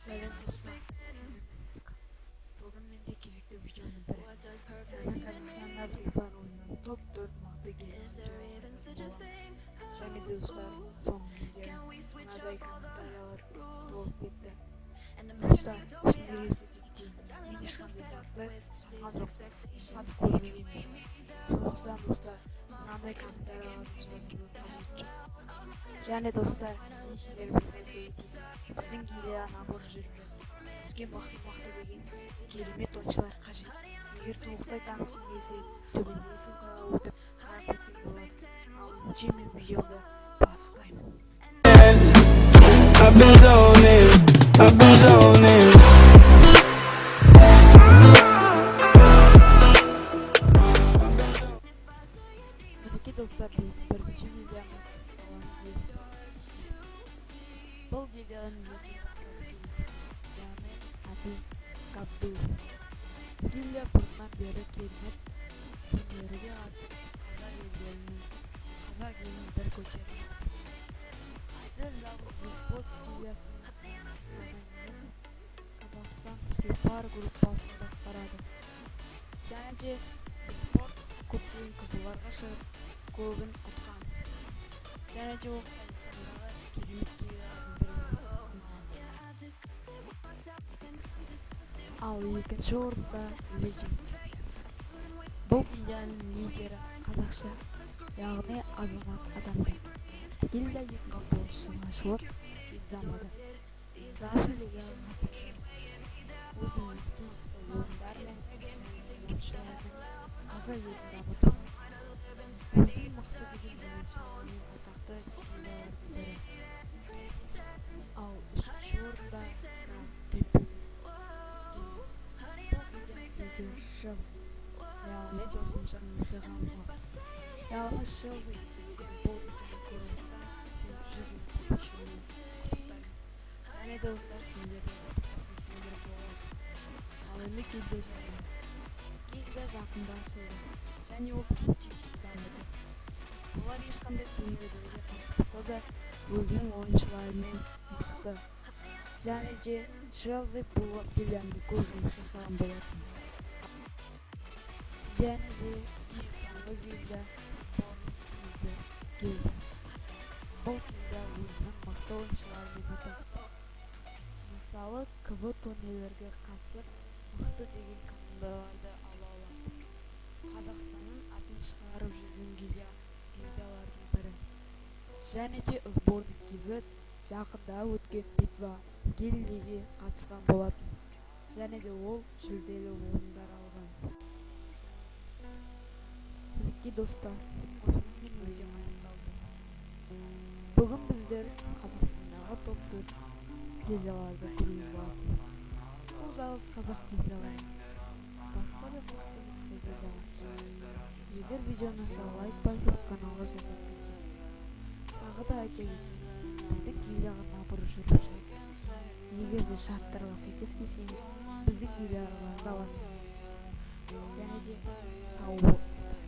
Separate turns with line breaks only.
Selam dostlar. Bugün menде кезекті видеоның бірі. Қазақстанда FIFA ойынының топ 4 мықты геймерін және достар, соңғы видео мынадай комментариялар болып кетті. Достар, түсіндіре кетейін. Мен ешқандай затты сатқан жоқпын, сатып көрмегенмін. Сондықтан достар, мынадай комментарияларды жазудың қажеті жоқ. Және достар, біздің гильдия набор жүріп жатыр. Бізге мықты деген керемет ойыншылар қажет. Егер толықтай таныстырып келсе, төменгі ссылкаға өтіп қарап кетсең болады. Ал önce мен видеоды бастаймын.
I've been zoning, I've been zoning.
Мінекей достар, біздің бірінші гильдиямыз бұл гильдияның яғни аты Кабдул. Гильдия бұрыннан бері керемет турнирге қатысып қазақ елін бір көтеріп жатыр. Айды жалғыз eSports гильдиясының ағайынымыз Қазақстан Free Fire группасын басқарады. Және де eSports көптеген кубаларға шығып, көбін ұтқан. Және де ол Қазақстандағы керемет гильдиялардың бірі саналады. Ал екінші орында Legend. Бұл гильдияның лидері қазақша, яғни Азамат Адамбек. Гильдия 2009 жылы ашылып, тез дамыды. Раша легенді өзіміздің орындар мен ойыншылардың қазақ елін дамыту. Өзінің мықты деген ойыншылармен атақты гильдиялардың бірі. Ал үшінші орында яғни досымша Мырзағанова. Яғни Шелзи сен бұл видеоны көріп отырсаң, сен 100 мың подписчигіңмен құттықтаймын. Және достар, сендерге құттықтайтын болады. Ал енді гильдия жақында ашылды және ол өте тез дамыды. Олар ешқандай турнирлерге қатыспаса да өзінің ойыншыларымен мықты. Және де Шелзи бұл гильдияны көп жұмыс жасаған болатын. Және де ең соңғы гильдия гильдиясы. Бұл гильдия өзінің мықты ойыншыларымен атақты. Мысалы, КВ турнирлерге қатысып, мықты деген командаларды ала алады. Қазақстанның атын шығарып жүрген гильдиялардың бірі. Және де сборник KZ жақында өткен битва гильдияға қатысқан болатын. Және де ол жүлделі орындар алған. Мінекей достар, осымен видео аяқталды. Бүгін біздер Қазақстандағы топ 4 гильдияларды көруге бардық. Бұл жалғыз қазақ гильдиялары. Басқа да мықты гильдиялар. Егер видеоны лайк басып, каналға жіберіп кетейік. Тағы да айта кетейін, біздің гильдияға набор жүріп жатыр. Егер де шарттарға сәйкес келсеңіз, біздің гильдияға араласыңыз. Және де сау болыңыздар.